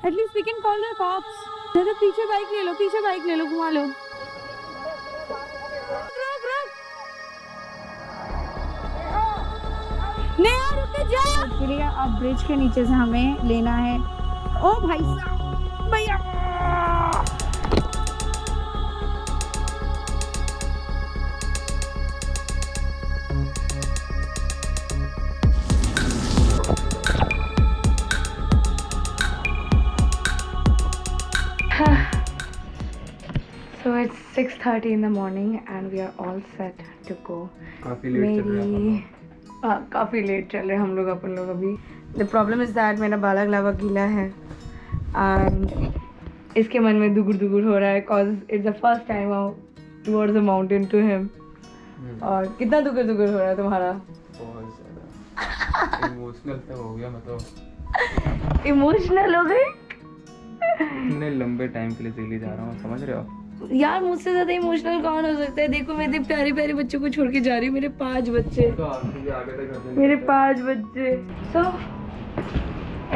At least we can call the cops. दादा पीछे bike ले लो, पीछे बाइक ले लो, घुमा लो। रुक रुक, नहीं यार रुक जा। फिर अब ब्रिज के नीचे से हमें लेना है। ओ भाई साहब, भैया So it's 6:30 in the morning and we are all set to go. काफी लेट चल रहा है। काफ़ी लेट चल रहे हैं हम लोग अपन लोग अभी। The problem is that मेरा बालाक्लावा गीला है and इसके मन में दुगुर दुगुर हो रहा है cause it's the first time towards the mountain to him। और कितना दुगुर दुगुर हो रहा है तुम्हारा? बहुत ज़्यादा इमोशनल तो हो गया मैं तो। इमोशनल हो गए? इतने लंबे टाइम के लिए दिल्ली जा रहा हूँ, समझ रहे हो यार? मुझसे ज्यादा इमोशनल कौन हो सकता है? देखो मैं इतने प्यारे प्यारे बच्चों को छोड़ के जा रही हूँ, मेरे 5 बच्चे, तो आगे तक मेरे 5 बच्चे। So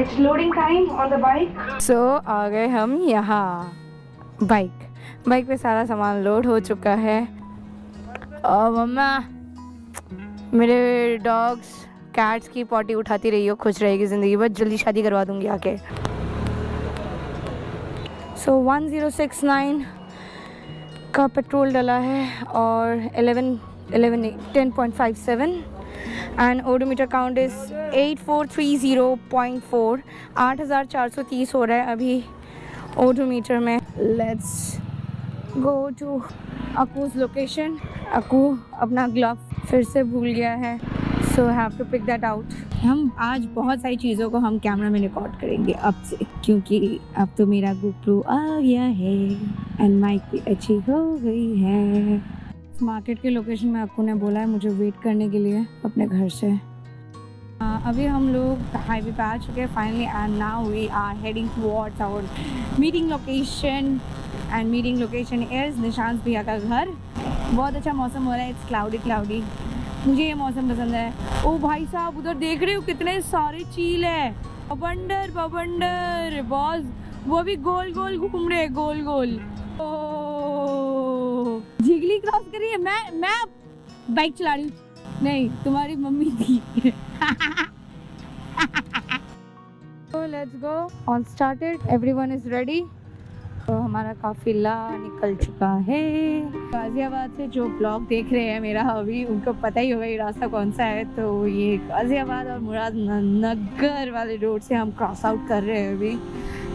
it's loading time on the bike. So आ गए हम यहाँ बाइक पे सारा सामान लोड हो चुका है। और मम्मा मेरे डॉग्स कैट्स की पॉटी उठाती रही हो, खुश रहेगी ज़िंदगी भर, जल्दी शादी करवा दूंगी आके। सो 1069 का पेट्रोल डला है और 10.57 एंड ओडोमीटर काउंट इज 8430.4। 8430 हो रहा है अभी ओडोमीटर में। Let's go to Akku's location. Akku अपना ग्लव फिर से भूल गया है, so have to pick that out. हम आज बहुत सारी चीज़ों को हम कैमरा में रिकॉर्ड करेंगे अब से, क्योंकि अब तो मेरा GoPro आ गया है एंड माइक भी अच्छी हो गई है। मार्केट के लोकेशन में अक्कू ने बोला है मुझे वेट करने के लिए अपने घर से। अभी हम लोग हाईवे पे आ चुके हैं finally and now we are heading towards our meeting location and meeting location is Nishant भैया का घर। बहुत अच्छा मौसम हो रहा है, इट्स क्लाउडी। मुझे ये मौसम पसंद है। ओ भाई साहब उधर देख रहे हो कितने सारे चील है, बवंडर बॉस, वो भी गोल गोल घूम रहे हैं, गोल गोल। ओ जिगली क्रॉस कर रही है। मैं बाइक चला रही हूँ। नहीं तुम्हारी मम्मी थी। So let's go, all started, everyone is ready। तो हमारा काफिला निकल चुका है। गाजियाबाद से जो ब्लॉग देख रहे हैं मेरा अभी, उनको पता ही होगा ये रास्ता कौन सा है। तो ये गाजियाबाद और मुरादनगर वाले रोड से हम क्रॉस आउट कर रहे हैं अभी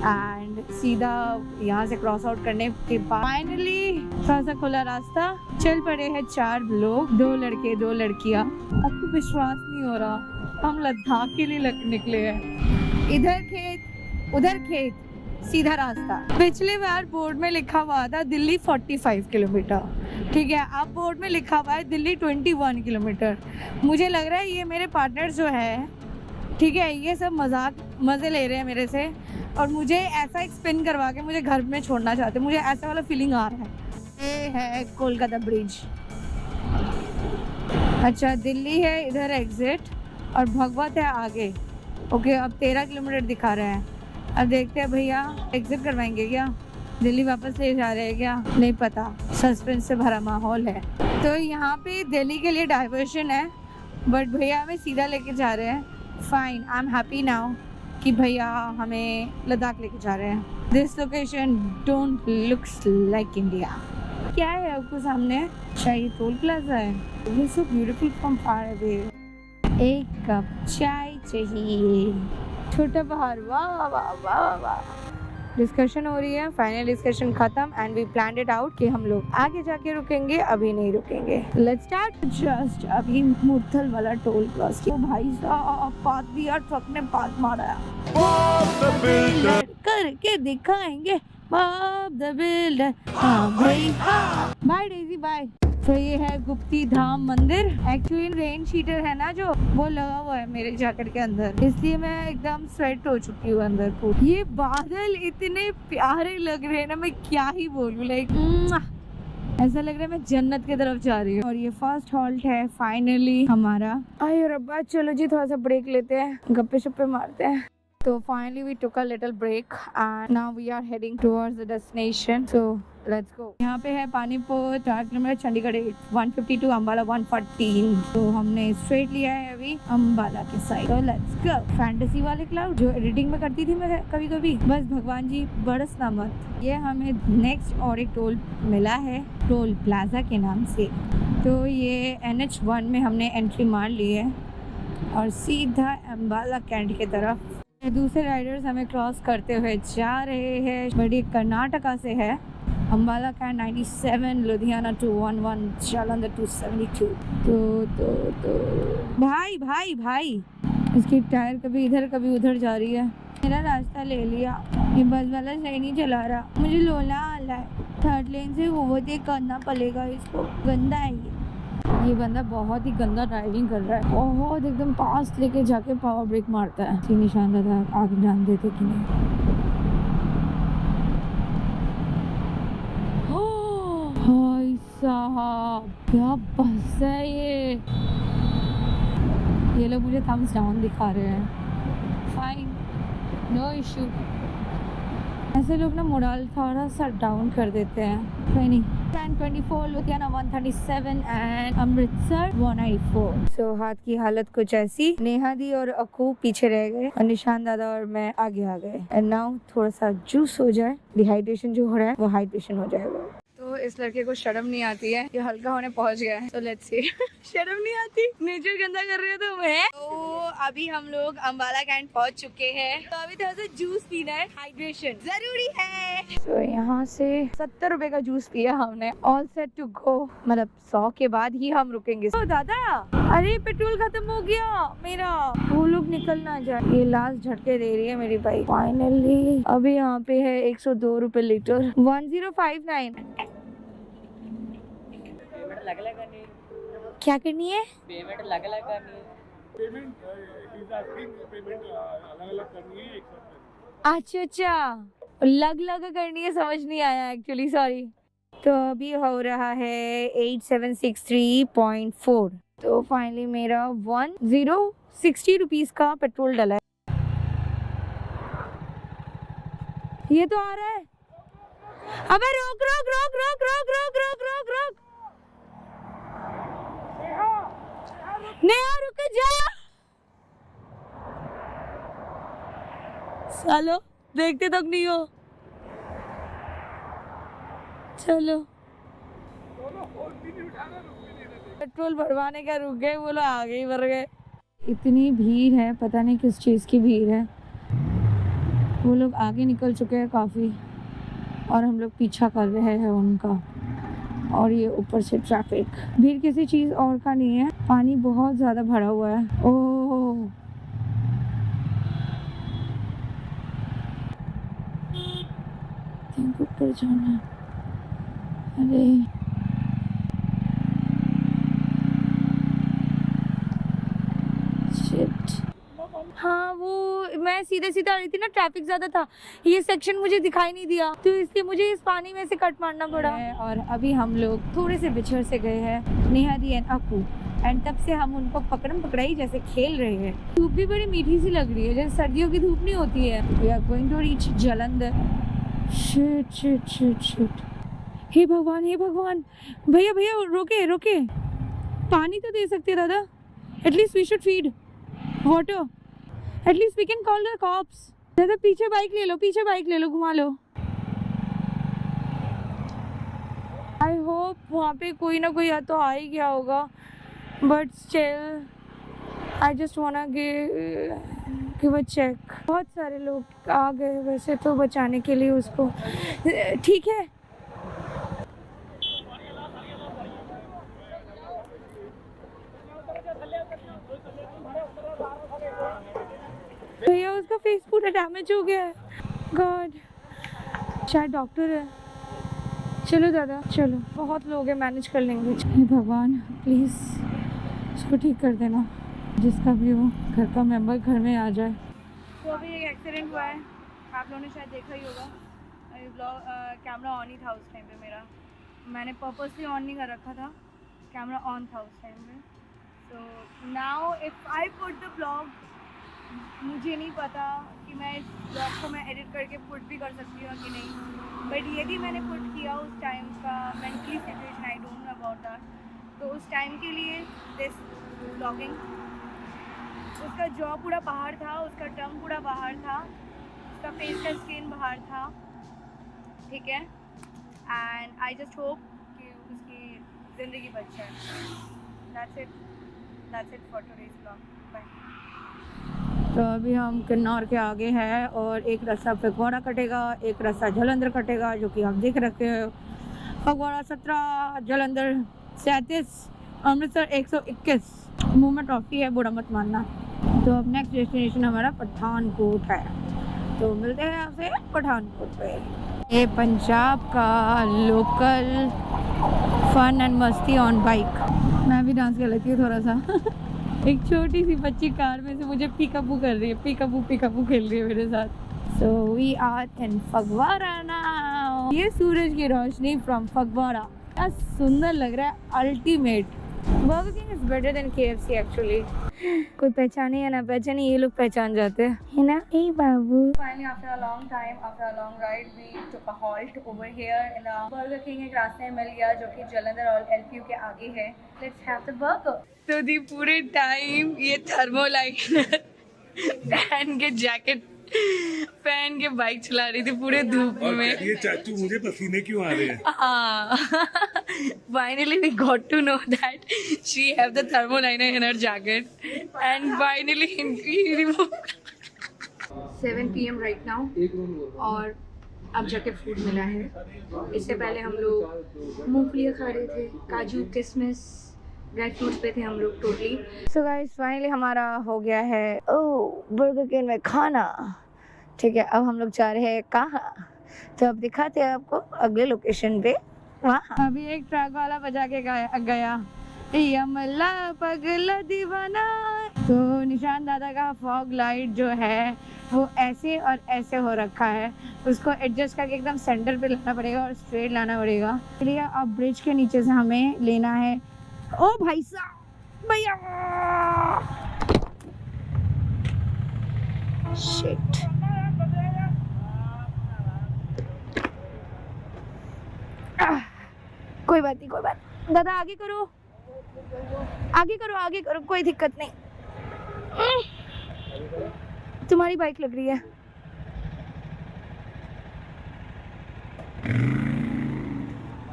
एंड सीधा यहाँ से क्रॉस आउट करने के बाद फाइनली थोड़ा सा खुला रास्ता। चल पड़े हैं 4 लोग, 2 लड़के 2 लड़कियाँ। अब तो विश्वास नहीं हो रहा हम लद्दाख के लिए निकले हैं। इधर खेत उधर खेत, सीधा रास्ता। पिछले बार बोर्ड में लिखा हुआ था दिल्ली 45 किलोमीटर, ठीक है, अब बोर्ड में लिखा हुआ है दिल्ली 21 किलोमीटर। मुझे लग रहा है ये मेरे पार्टनर्स जो है, ठीक है, ये सब मज़े ले रहे हैं मेरे से और मुझे ऐसा एक स्पिन करवा के मुझे घर में छोड़ना चाहते हैं। मुझे ऐसा वाला फीलिंग आ रहा है। ये है कोलकाता ब्रिज। अच्छा दिल्ली है इधर एग्जिट और भगवत है आगे। ओके अब 13 किलोमीटर दिखा रहे हैं। अब देखते हैं भैया एग्जिट करवाएंगे क्या, दिल्ली वापस ले जा रहे हैं क्या, नहीं पता, सस्पेंस से भरा माहौल है। तो यहाँ पे दिल्ली के लिए डाइवर्शन है बट भैया हमें सीधा लेके जा रहे हैं। Fine, I am happy now कि भैया हमें लद्दाख लेके जा रहे हैं। This location don't looks like India. क्या है आपको सामने? चाय टोल प्लाजा है। ये so beautiful from far away. एक कप चाय चाहिए। छोटा पहाड़, वाह वाह वाह वाह। डिस्कशन हो रही है, फाइनल डिस्कशन खत्म and we planned it out कि हम लोग आगे जाके रुकेंगे, अभी नहीं रुकेंगे। Let's start. जस्ट अभी मुरथल वाला टोल क्रॉस किया। भाई साहब पात दिया, ट्रक ने पात मारा करके दिखाएंगे बाप द बिल्डर। हाँ भाई हाँ। Bye Daisy bye. तो ये है गुप्ती धाम मंदिर। एक्चुअली रेन शीटर है ना जो, वो लगा हुआ है मेरे जैकेट के अंदर, इसलिए मैं एकदम स्वेट हो चुकी हूँ अंदर को। ये बादल इतने प्यारे लग रहे हैं ना, मैं क्या ही बोलूँ, लाइक ऐसा लग रहा है मैं जन्नत की तरफ जा रही हूँ। और ये फर्स्ट हॉल्ट है फाइनली हमारा। आयो रब्बा, चलो जी थोड़ा सा ब्रेक लेते हैं, गप्पे शप्पे मारते हैं। So finally we took a little break and now we are heading towards the destination. So let's go. यहाँ पे है पानीपत 4 किलोमीटर, चंडीगढ़ 152, अम्बाला 114. तो हमने स्ट्रेट लिया है अभी अम्बाला के साइड. तो लेट्स गो. फैंटेसी वाले क्लाउड जो एडिटिंग में करती थी मैं कभी कभी, बस भगवान जी बरसना मत. ये हमें नेक्स्ट और एक टोल मिला है, टोल प्लाजा के नाम से. तो ये NH1 में हमने एंट्री मार ली है और सीधा अम्बाला कैंट की तरफ. दूसरे राइडर्स हमें क्रॉस करते हुए जा रहे हैं. बड़ी कर्नाटका से है. अम्बाला कैंट 97, लुधियाना 211, जालंधर 272. तो भाई भाई भाई इसकी टायर कभी इधर कभी उधर जा रही है. मेरा रास्ता ले लिया. ये बस वाला सही नहीं चला रहा. मुझे लोला आला है. 3rd लेन से ओवरटेक करना पड़ेगा इसको. गंदा है ये बंदा बहुत ही गंदा ड्राइविंग कर रहा है. बहुत एकदम पास लेके जाके पावर ब्रेक मारता है. इसी निशान दादा आगे जान देते कि नहीं. भाई साहब क्या बस है ये लोग मुझे थम्स डाउन दिखा रहे हैं. Fine, no issue. ऐसे लोग ना मोरल थोड़ा सा डाउन कर देते हैं. कोई नहीं. 1024, लुधियाना 137 एंड अमृतसर 194. सो हाथ की हालत कुछ ऐसी. नेहा दी और अक्कू पीछे रह गए और निशान दादा और मैं आगे आ गए. एंड नाउ थोड़ा सा जूस हो जाए. डिहाइड्रेशन जो हो रहा है वो हाइड्रेशन हो जाएगा. तो इस लड़के को शर्म नहीं आती है. ये हल्का होने पहुंच गया है. तो लेट्स सी. शर्म नहीं आती. नेचर गंदा कर रहे हो तुम है. तो अभी हम लोग अम्बाला कैंट पहुंच चुके हैं. तो अभी थोड़ा सा जूस पीना है. हाइड्रेशन जरूरी है. तो यहाँ से 70 रुपए का जूस पिया हमने. All set to go. मतलब 100 के बाद ही हम रुकेंगे. तो दादा अरे पेट्रोल खत्म हो गया मेरा. वो लोग निकल ना जाए. ये लास्ट झटके दे रही है मेरी बाइक. फाइनली अभी यहाँ पे है 102 रुपए लीटर. 1059. क्या करनी है? पेमेंट अलग अलग करनी है. पेमेंट अलग अलग करनी है. अच्छा अलग अलग करनी है. समझ नहीं आया एक्चुअली. सॉरी. तो अभी हो रहा है 8763.4. तो फाइनली मेरा 1060 रुपीज का पेट्रोल डला है. ये तो आ रहा है. अबे रोक रोक रोक रोक रोक रोक रोक रोक रोक. नेहा रुक जा. सालो देखते तक नहीं हो. चलो पेट्रोल भरवाने का रुक गए. वो लोग आगे ही बढ़ गए. इतनी भीड़ है. पता नहीं किस चीज़ की भीड़ है. वो लोग आगे निकल चुके हैं काफ़ी और हम लोग पीछा कर रहे हैं उनका. और ये ऊपर से ट्रैफिक. भीड़ किसी चीज़ और का नहीं है. पानी बहुत ज़्यादा भरा हुआ है. ओह ऊपर जाना. अरे शिट. हाँ वो मैं सीधे सीधे आ रही थी ना. ट्रैफिक ज्यादा था. ये सेक्शन मुझे दिखाई नहीं दिया तो इसलिए मुझे इस पानी में से कट मारना पड़ा. और अभी हम लोग थोड़े से बिछड़ से गए हैं नेहा दी एंड अक्कू. एंड तब से हम उनको पकड़म पकड़ाई जैसे खेल रहे हैं. धूप भी बड़ी मीठी सी लग रही है जैसे सर्दियों की धूप नहीं होती है. We are going to reach Jalandhar. Shit shit shit shit. हे भगवान भैया भैया रोके रोके. पानी तो दे सकते दादा. At least we should feed water. At least we can call the cops. दादा पीछे बाइक ले लो घुमा लो. आई होप वहाँ पे कोई ना कोई तो आ ही गया होगा. But still I just wanna give a check. बहुत सारे लोग आ गए वैसे तो बचाने के लिए उसको. ठीक है. भैया उसका फेस पूरा डैमेज हो गया है. गॉड शायद डॉक्टर है. चलो दादा चलो. बहुत लोग हैं मैनेज कर लेंगे. हे भगवान प्लीज़ उसको ठीक कर देना. जिसका भी हो घर का मेंबर घर में आ जाए. तो अभी एक एक्सीडेंट हुआ है. आप लोगों ने शायद देखा ही होगा. कैमरा ऑन ही था उस टाइम पे मेरा. मैंने पर्पसली ऑन नहीं कर रखा था. कैमरा ऑन था उस टाइम पे. So now if I put the blog मुझे नहीं पता कि मैं इस ब्लॉग को मैं एडिट करके पुट भी कर सकती हूँ कि नहीं, बट यदि मैंने पुट किया उस टाइम का mentally situation, I don't know about that, तो उस टाइम के लिए दिस ब्लॉगिंग, उसका जॉ पूरा बाहर था, उसका टंग पूरा बाहर था, उसका फेस का स्किन बाहर था, ठीक है, एंड आई जस्ट होप कि उसकी ज़िंदगी बच जाए। That's it for today's blog, bye. तो अभी हम किन्नौर के आगे हैं और एक रास्ता फगवाड़ा कटेगा, एक रास्ता जलंधर कटेगा, जो कि आप देख रखे हो। फगवाड़ा 17, जलंधर 37, अमृतसर 121। मुँह में टॉफ़ी है, बुरा मत मानना। तो अब नेक्स्ट डेस्टिनेशन हमारा पठानकोट है, तो मिलते हैं आपसे पठानकोट पे। ये पंजाब का लोकल फन एंड मस्ती ऑन बाइक। मैं भी डांस कर लेती हूँ थोड़ा सा। एक छोटी सी बच्ची कार में से मुझे पिकापू कर रही है, पिकापू खेल रही है मेरे साथ। So we are in Phagwara now. ये सूरज की रोशनी फ्रॉम फगवाड़ा, क्या सुंदर लग रहा है, ultimate. Burger king is better than KFC actually. कोई पहचाने या ना पहचाने, ये लोग पहचान जाते हैं, है ना? ए बाबू। Finally after a long time, after a long ride, we took a halt over here in a Burger King। एक रास्ते में मिल गया जो कि जलंधर और LPU के आगे है। Let's have the burger। तो दी पूरे टाइम ये थर्मोलाइनर पहन के, जैकेट पहन के बाइक चला रही थी पूरे धूप में। ये चाचू मुझे पसीने क्यों आ रहे हैं? हाँ, finally we got to know that she have the thermoliner in her jacket and finally he removed। 7 PM right now और अब जाके फूड मिला है। इससे पहले हम लोग मूंगफलियाँ खा रहे थे, काजू किशमिश ड्राई फ्रूट्स पे थे हम लोग टोटली। सो गाइस फाइनली हमारा हो गया है बर्गर किंग में खाना, ठीक है। अब हम लोग जा रहे हैं कहाँ, तो अब दिखाते हैं आपको अगले लोकेशन पे वहाँ। अभी एक ट्रक वाला बजा के गया यमला पगला दीवाना। तो निशान दादा का फॉग लाइट जो है वो ऐसे और ऐसे हो रखा है, उसको एडजस्ट करके एकदम सेंटर पे लाना पड़ेगा और स्ट्रेट लाना पड़ेगा। इसलिए अब ब्रिज के नीचे से हमें लेना है। ओ भाई साहब, भैया शिट, कोई बात नहीं, कोई बात। दादा आगे करो, आगे करो, कोई दिक्कत नहीं। तुम्हारी बाइक लग रही है।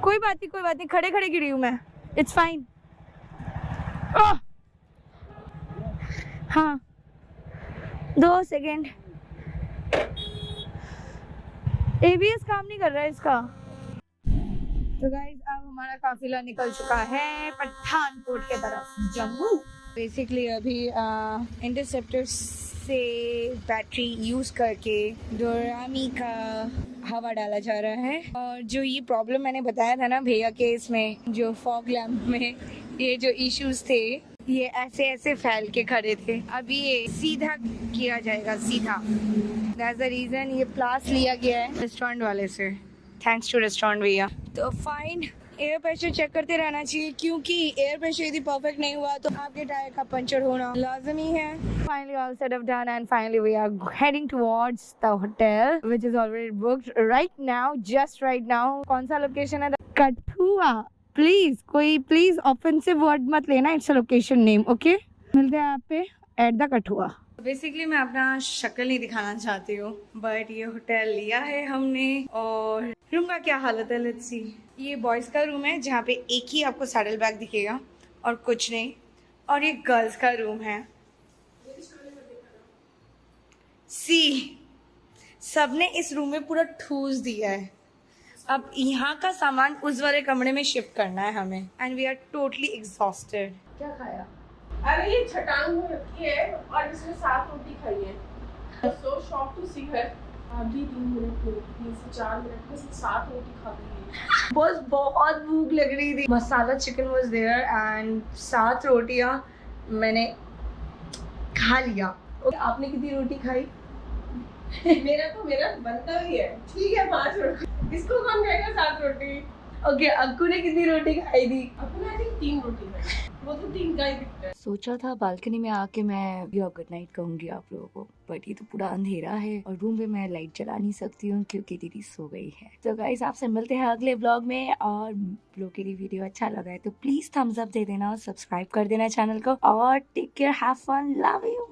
कोई बात नहीं, खड़े खड़े गिरी हूँ मैं, इट्स फाइन। हाँ 2 सेकेंड, ABS काम नहीं कर रहा है इसका। तो गाइज अब हमारा काफिला निकल चुका है पठानकोट के तरफ, जम्मू। बेसिकली अभी इंटरसेप्टर से बैटरी यूज करके डोरामी का हवा डाला जा रहा है। और जो ये प्रॉब्लम मैंने बताया था ना भैया के, इसमें जो फॉग लैम्प में ये जो इश्यूज थे, ये ऐसे ऐसे फैल के खड़े थे, अभी ये सीधा किया जाएगा, सीधा। दैट्स द रीजन ये प्लास लिया गया है रेस्टोरेंट वाले से, थैंक्स टू रेस्टोरेंट भैया। तो फाइन, एयर प्रेशर चेक करते रहना चाहिए, क्योंकि एयर प्रेशर यदि परफेक्ट नहीं हुआ तो आपके टायर का पंचर होना लाजमी है। Finally all set up done and finally we are heading towards the hotel which is already booked right now, just right now. कौन सा लोकेशन है? कठुआ। प्लीज ऑफेंसिव वर्ड मत लेना, it's a location name, okay. मिलते हैं आप पे at the Kathua. Basically मैं अपना शक्ल नहीं दिखाना चाहती हूँ, बट ये होटल लिया है हमने और रूम का क्या हालत है, लेट्स सी। ये बॉयज़ का रूम है जहाँ पे एक ही आपको सैडल बैग दिखेगा और कुछ नहीं, और ये गर्ल्स का रूम है। सी सबने इस रूम में पूरा ठूस दिया है। अब यहाँ का सामान उस वाले कमरे में शिफ्ट करना है हमें, and we are totally exhausted. क्या खाया? अरे ये छटांग में रखी है और इसमें 7 रोटी खाई है। सो शॉक टू सी हर। अभी 3 मिनट में, 3 से 4 मिनट में 7 रोटी खा गई है। बस बहुत भूख लग रही थी। मसाला चिकन वाज देयर एंड 7 रोटियां मैंने खा लिया। आपने कितनी रोटी खाई? मेरा बनता ही है, ठीक है 5 रोटी। इसको कौन खाएगा 7 रोटी? ओके, अक्कू ने कितनी रोटी खाई थी? अपने आई थिंक 3 रोटी खाई, वो तो 3 का ही दिखता है। सोचा था बालकनी में आके मैं गुड नाइट कहूंगी आप लोगों को, बट ये तो पूरा अंधेरा है और रूम में मैं लाइट जला नहीं सकती हूँ क्योंकि दीदी सो गई है। तो गाइस आपसे मिलते हैं अगले ब्लॉग में, और ब्लॉग के लिए वीडियो अच्छा लगा है तो प्लीज थम्स अप दे देना, सब्सक्राइब कर देना चैनल को, और take care, have fun, love you.